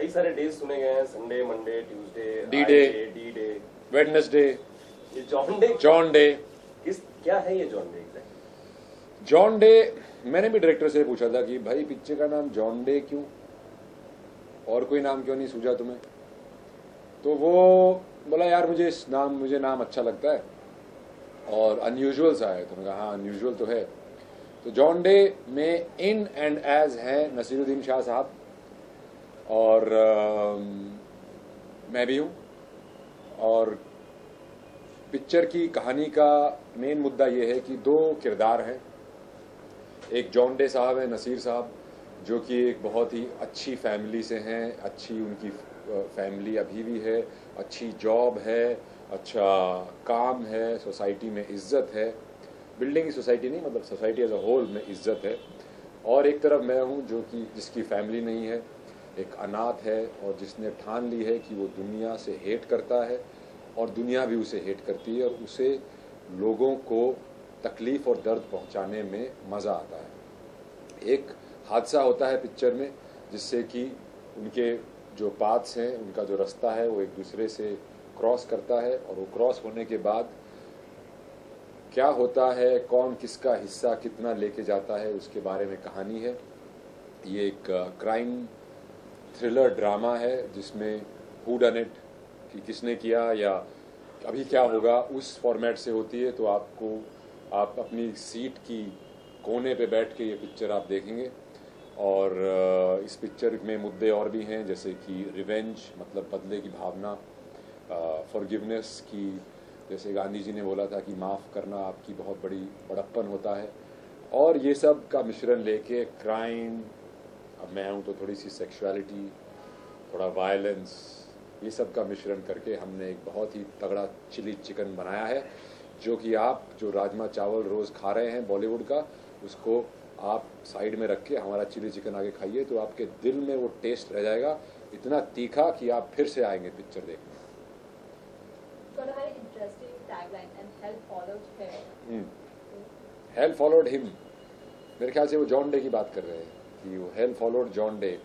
कई सारे डेज सुने गए हैं, Sunday, Monday, Tuesday, D day, D day, Wednesday, ये जॉन डे। John day. क्या है ये John day exact? John day, मैंने भी डायरेक्टर से पूछा था कि भाई पिक्चर का नाम जॉन डे क्यों, और कोई नाम क्यों नहीं सूझा तुम्हें? तो वो बोला यार मुझे नाम अच्छा लगता है और अनयूजुअल सा है। तो मैंने कहा हाँ अनयूजुअल तो है। तो जॉन डे में इन एंड एज है नसीरुद्दीन शाह साहब और मैं भी हूँ। और पिक्चर की कहानी का मेन मुद्दा ये है कि दो किरदार हैं। एक जॉन डे साहब है, नसीर साहब, जो कि एक बहुत ही अच्छी फैमिली से हैं, अच्छी उनकी फैमिली अभी भी है, अच्छी जॉब है, अच्छा काम है, सोसाइटी में इज्जत है, बिल्डिंग की सोसाइटी नहीं मतलब सोसाइटी एज अ होल में इज्जत है। और एक तरफ मैं हूँ जो कि जिसकी फैमिली नहीं है, एक अनाथ है और जिसने ठान ली है कि वो दुनिया से हेट करता है और दुनिया भी उसे हेट करती है और उसे लोगों को तकलीफ़ और दर्द पहुंचाने में मज़ा आता है। एक हादसा होता है पिक्चर में जिससे कि उनके जो पाथ्स हैं, उनका जो रास्ता है वो एक दूसरे से क्रॉस करता है और वो क्रॉस होने के बाद क्या होता है, कौन किसका हिस्सा कितना लेके जाता है, उसके बारे में कहानी है। ये एक क्राइम थ्रिलर ड्रामा है जिसमें हू डन इट, कि किसने किया या अभी क्या होगा, उस फॉर्मेट से होती है। तो आप अपनी सीट की कोने पे बैठ के ये पिक्चर आप देखेंगे। और इस पिक्चर में मुद्दे और भी हैं जैसे कि रिवेंज मतलब बदले की भावना, फॉरगिवनेस की, जैसे गांधी जी ने बोला था कि माफ़ करना आपकी बहुत बड़ी बड़प्पन होता है। और ये सब का मिश्रण लेके क्राइम, अब मैं हूँ तो थोड़ी सी सेक्सुअलिटी, थोड़ा वायलेंस, ये सब का मिश्रण करके हमने एक बहुत ही तगड़ा चिली चिकन बनाया है जो कि आप जो राजमा चावल रोज़ खा रहे हैं बॉलीवुड का, उसको आप साइड में रख के हमारा चिली चिकन आगे खाइए तो आपके दिल में वो टेस्ट रह जाएगा, इतना तीखा कि आप फिर से आएंगे पिक्चर देखने। हेल फॉलोड हिम, मेरे ख्याल से वो जॉन डे की बात कर रहे हैं कि वो hello followed John day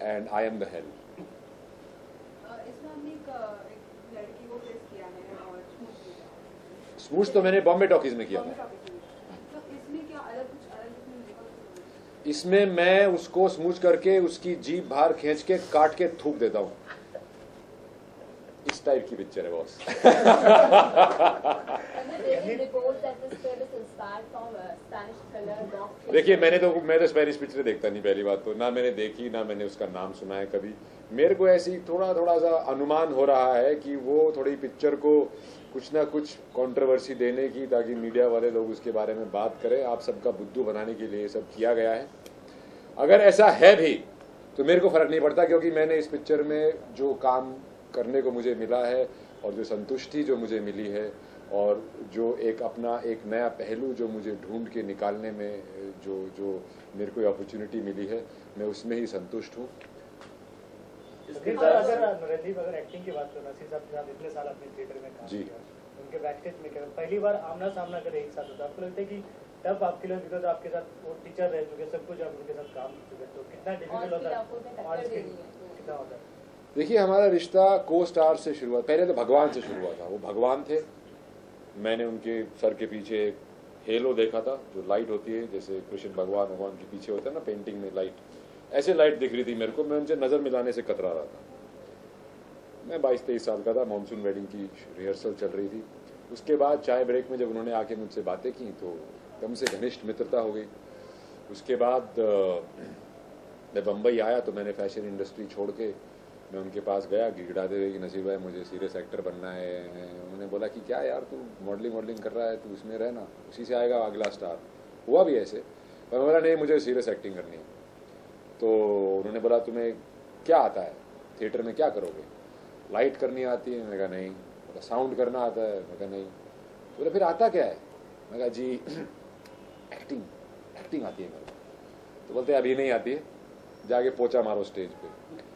and I am the hell. Smooch तो मैंने बॉम्बे टॉकीज में किया था। इसमें मैं उसको स्मूच करके उसकी जीभ बाहर खींच के काट के थूक देता हूँ। इस टाइप की पिक्चर है बॉस। देखिए मैं तो स्पेनिश पिक्चर देखता नहीं, पहली बात तो ना मैंने देखी ना मैंने उसका नाम सुना है कभी। मेरे को ऐसी थोड़ा सा अनुमान हो रहा है कि वो थोड़ी पिक्चर को कुछ ना कुछ कंट्रोवर्सी देने की, ताकि मीडिया वाले लोग उसके बारे में बात करें, आप सबका बुद्धू बनाने के लिए ये सब किया गया है। अगर ऐसा है भी तो मेरे को फर्क नहीं पड़ता, क्योंकि मैंने इस पिक्चर में जो काम करने को मुझे मिला है और जो संतुष्टि जो मुझे मिली है और जो एक अपना एक नया पहलू जो मुझे ढूंढ के निकालने में जो मेरे को अपॉर्चुनिटी मिली है, मैं उसमें ही संतुष्ट हूँ। अगर एक्टिंग की बात करो, नसीर साहब के साथ इतने साल अपने थिएटर में काम किया, उनके बैकस्टेज में क्या पहली बार आमना सामना कर एक साथ होता, आपको लगता है कि तब आपके लिए, बिकॉज आपके साथ वो टीचर रह चुके, सब कुछ आप उनके साथ काम कर चुके, तो कितना डिफिकल्ट होता है, कितना होता है? देखिए हमारा रिश्ता को स्टार से शुरू हुआ, पहले तो भगवान से शुरू हुआ था। वो भगवान थे, मैंने उनके सर के पीछे हेलो देखा था, जो लाइट होती है जैसे कृष्ण भगवान के पीछे होता है ना पेंटिंग में लाइट, ऐसे लाइट दिख रही थी मेरे को। मैं उनसे नज़र मिलाने से कतरा रहा था। मैं 22-23 साल का था, मॉनसून वेडिंग की रिहर्सल चल रही थी। उसके बाद चाय ब्रेक में जब उन्होंने आके मुझसे बातें की तो एकदम से घनिष्ठ मित्रता हो गई। उसके बाद मैं बम्बई आया तो मैंने फैशन इंडस्ट्री छोड़ के मैं उनके पास गया गिड़गिड़ाते हुए कि नसीर भाई मुझे सीरियस एक्टर बनना है। उन्होंने बोला कि क्या यार तू मॉडलिंग कर रहा है, तू उसमें रहना, उसी से आएगा अगला स्टार। हुआ भी ऐसे, पर मैं बोला नहीं मुझे सीरियस एक्टिंग करनी है। तो उन्होंने बोला तुम्हें क्या आता है, थिएटर में क्या करोगे, लाइट करनी आती है? मैंने कहा नहीं। बोला साउंड करना आता है? मैंने कहा नहीं। तो बोले फिर आता क्या है? मैंने कहा जी एक्टिंग आती है मेरे को। तो बोलते अभी नहीं आती है, जाके पोचा मारो स्टेज पे।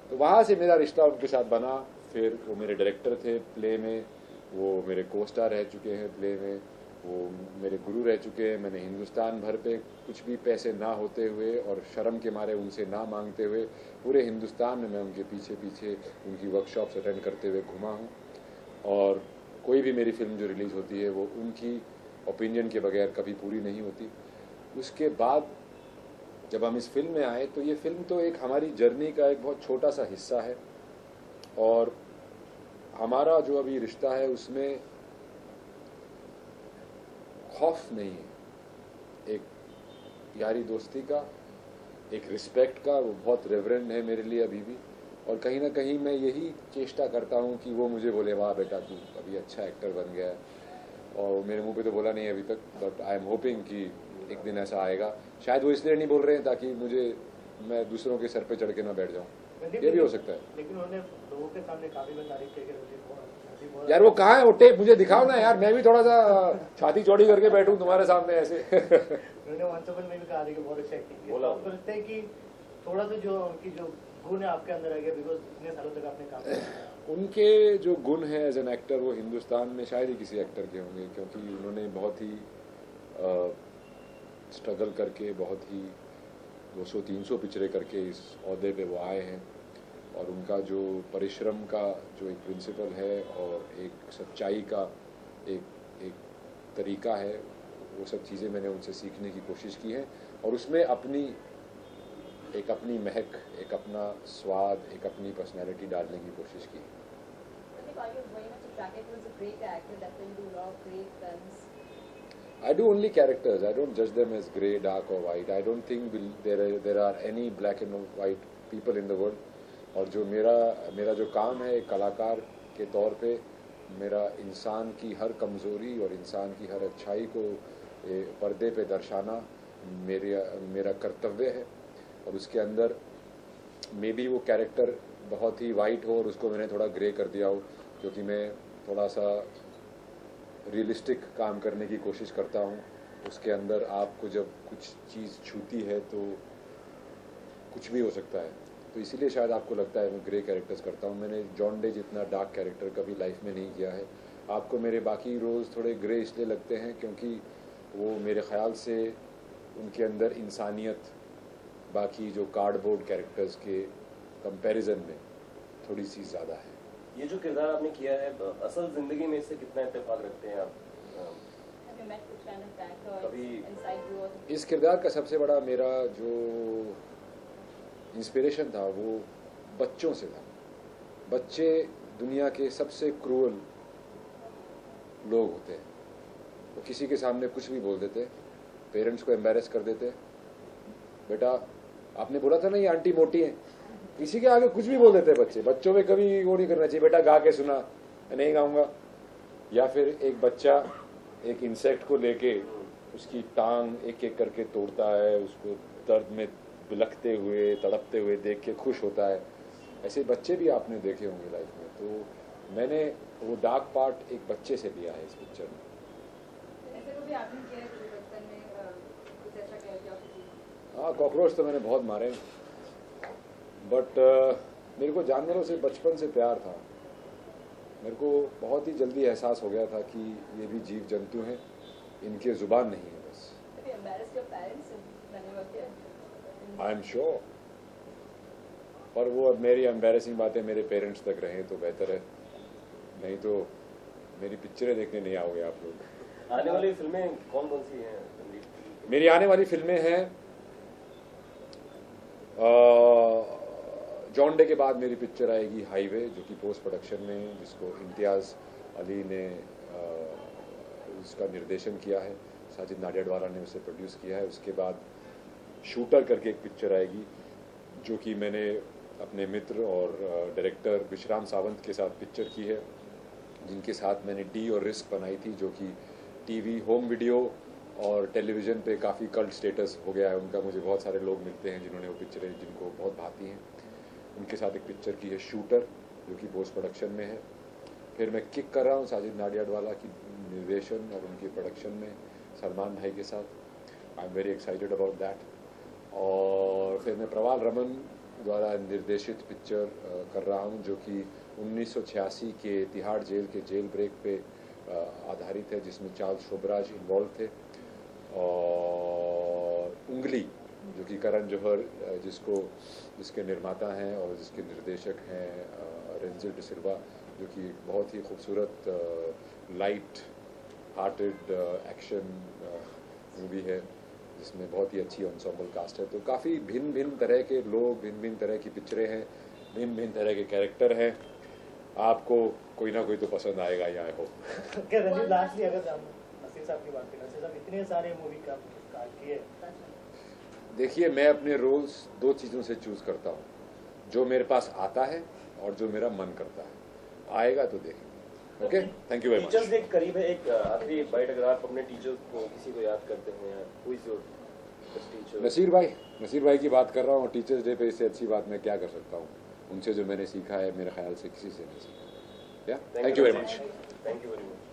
तो वहाँ से मेरा रिश्ता उनके साथ बना। फिर वो मेरे डायरेक्टर थे प्ले में, वो मेरे को स्टार रह चुके हैं प्ले में, वो मेरे गुरु रह चुके हैं। मैंने हिंदुस्तान भर पे कुछ भी पैसे ना होते हुए और शर्म के मारे उनसे ना मांगते हुए पूरे हिंदुस्तान में मैं उनके पीछे पीछे उनकी वर्कशॉप्स अटेंड करते हुए घुमा हूँ। और कोई भी मेरी फिल्म जो रिलीज़ होती है वो उनकी ओपिनियन के बगैर कभी पूरी नहीं होती। उसके बाद जब हम इस फिल्म में आए तो ये फिल्म तो एक हमारी जर्नी का एक बहुत छोटा सा हिस्सा है और हमारा जो अभी रिश्ता है उसमें खौफ नहीं है, एक यारी दोस्ती का, एक रिस्पेक्ट का, वो बहुत रेवरेंड है मेरे लिए अभी भी। और कहीं ना कहीं मैं यही चेष्टा करता हूँ कि वो मुझे बोले वाह बेटा तू अभी अच्छा एक्टर बन गया है। और मेरे मुंह पे तो बोला नहीं है अभी तक, बट आई एम होपिंग कि एक दिन ऐसा आएगा। शायद वो इसलिए नहीं बोल रहे हैं ताकि मैं दूसरों के सर पे चढ़ के ना बैठ जाऊँ, ये भी हो सकता है। लेकिन उन्होंने लोगों के सामने काफी बार तारीफ करके यार वो कहाँ है वो टेप, मुझे दिखाओ ना यार, मैं भी थोड़ा सा छाती चौड़ी करके बैठूं तुम्हारे सामने ऐसे। उन्होंने वंस अपॉन में भी कहा था कि बहुत अच्छा एक्टिंग किया। बोला आपको लगता है कि थोड़ा तो जो उनकी जो गुण है आपके अंदर आ गया बिकॉज इतने सालों तक आपने काम किया? उनके जो गुण हैं एज एन एक्टर वो हिंदुस्तान में शायद ही किसी एक्टर के होंगे, क्योंकि उन्होंने बहुत ही स्ट्रगल करके, बहुत ही 200-300 पिक्चरें करके इस ओहदे पे वो आए हैं। और उनका जो परिश्रम का जो एक प्रिंसिपल है और एक सच्चाई का एक तरीका है, वो सब चीज़ें मैंने उनसे सीखने की कोशिश की है और उसमें अपनी महक, एक अपना स्वाद, एक अपनी पर्सनैलिटी डालने की कोशिश की। I do only characters. I don't judge them as grey, dark or white. I don't think there are any black and white people in the world. और जो मेरा जो काम है एक कलाकार के तौर पे, मेरा इंसान की हर कमज़ोरी और इंसान की हर अच्छाई को पर्दे पे दर्शाना मेरा कर्तव्य है। और उसके अंदर मे बी वो कैरेक्टर बहुत ही वाइट हो और उसको मैंने थोड़ा ग्रे कर दिया हो, क्योंकि मैं थोड़ा सा रियलिस्टिक काम करने की कोशिश करता हूँ। उसके अंदर आपको जब कुछ चीज़ छूती है तो कुछ भी हो सकता है, तो इसीलिए शायद आपको लगता है मैं ग्रे कैरेक्टर्स करता हूँ। मैंने जॉन डे जितना डार्क कैरेक्टर कभी लाइफ में नहीं किया है। आपको मेरे बाकी रोल्स थोड़े ग्रे इसलिए लगते हैं क्योंकि वो मेरे ख्याल से उनके अंदर इंसानियत बाकी जो कार्डबोर्ड कैरेक्टर्स के कंपैरिजन में थोड़ी सी ज़्यादा है। ये जो किरदार आपने किया है असल जिंदगी में इससे कितना इत्तेफाक रखते हैं आप? कभी इस किरदार का सबसे बड़ा मेरा जो इंस्पिरेशन था वो बच्चों से था। बच्चे दुनिया के सबसे क्रूअल लोग होते हैं। वो किसी के सामने कुछ भी बोल देते, पेरेंट्स को एम्बैरेस कर देते। बेटा आपने बोला था ना ये आंटी मोटी है, किसी के आगे कुछ भी बोल देते बच्चे। बच्चों में कभी वो नहीं करना चाहिए, बेटा गा के सुना, नहीं गाऊंगा। या फिर एक बच्चा एक इंसेक्ट को लेके उसकी टांग एक एक करके तोड़ता है, उसको दर्द में बिलखते हुए तड़पते हुए देख के खुश होता है। ऐसे बच्चे भी आपने देखे होंगे लाइफ में। तो मैंने वो डार्क पार्ट एक बच्चे से लिया है इस पिक्चर में। हाँ, कॉकरोच तो मैंने बहुत मारे, बट मेरे को जानवरों से बचपन से प्यार था। मेरे को बहुत ही जल्दी एहसास हो गया था कि ये भी जीव जंतु हैं, इनके जुबान नहीं है बस। आई एम श्योर, पर वो अब मेरी एम्बैरेसिंग बातें मेरे पेरेंट्स तक रहें तो बेहतर है, नहीं तो मेरी पिक्चरें देखने नहीं आओगे आप लोग। आने वाली फिल्में कौन कौन सी हैं? मेरी आने वाली फिल्में हैं, जॉन डे के बाद मेरी पिक्चर आएगी हाईवे, जो कि पोस्ट प्रोडक्शन में, जिसको इम्तियाज़ अली ने उसका निर्देशन किया है, साजिद नाडियाडवाला ने उसे प्रोड्यूस किया है। उसके बाद शूटर करके एक पिक्चर आएगी जो कि मैंने अपने मित्र और डायरेक्टर विश्राम सावंत के साथ पिक्चर की है, जिनके साथ मैंने डी और रिस्क बनाई थी, जो कि टीवी, होम वीडियो और टेलीविज़न पे काफ़ी कल्ट स्टेटस हो गया है उनका। मुझे बहुत सारे लोग मिलते हैं जिन्होंने वो पिक्चरें जिनको बहुत भाती हैं। उनके साथ एक पिक्चर की है शूटर, जो कि पोस्ट प्रोडक्शन में है। फिर मैं किक कर रहा हूँ साजिद नाडियाडवाला की निर्देशन और उनकी प्रोडक्शन में सलमान भाई के साथ। I am very excited about that. और फिर मैं प्रवाल रमन द्वारा निर्देशित पिक्चर कर रहा हूँ, जो कि 1986 के तिहाड़ जेल के जेल ब्रेक पे आधारित है, जिसमें चार्ल्स शोबराज इन्वॉल्व थे, और उंगली जो कि करण जौहर जिसके निर्माता हैं और जिसके निर्देशक हैं रेंजिल डिसिल्वा, जो कि एक बहुत ही खूबसूरत लाइट हार्टेड एक्शन मूवी है, जिसमें बहुत ही अच्छी एंसेम्बल कास्ट है। तो काफ़ी भिन्न भिन्न तरह के लोग, भिन्न भिन्न तरह की पिक्चरें हैं, भिन्न भिन्न तरह के कैरेक्टर हैं। आपको कोई ना कोई तो पसंद आएगा ही, आई होप। क्या रंजीत, लास्टली अगर हम नसीर साहब की बात करें, नसीर साहब इतने सारे मूवी का किए। देखिए, मैं अपने रोल्स दो चीज़ों से चूज करता हूँ, जो मेरे पास आता है और जो मेरा मन करता है। आएगा तो देखेंगे। Okay, thank you very much. Teachers day करीब है, एक आखिरी बाइट अगर आप अपने टीचर्स को किसी को याद करते हैं, who is your best teacher? Naseer भाई की बात कर रहा हूँ। टीचर्स डे पे इससे अच्छी बात मैं क्या कर सकता हूँ? उनसे जो मैंने सीखा है, मेरे ख्याल से किसी से नहीं सीखा। Thank you very much. Thank you very much.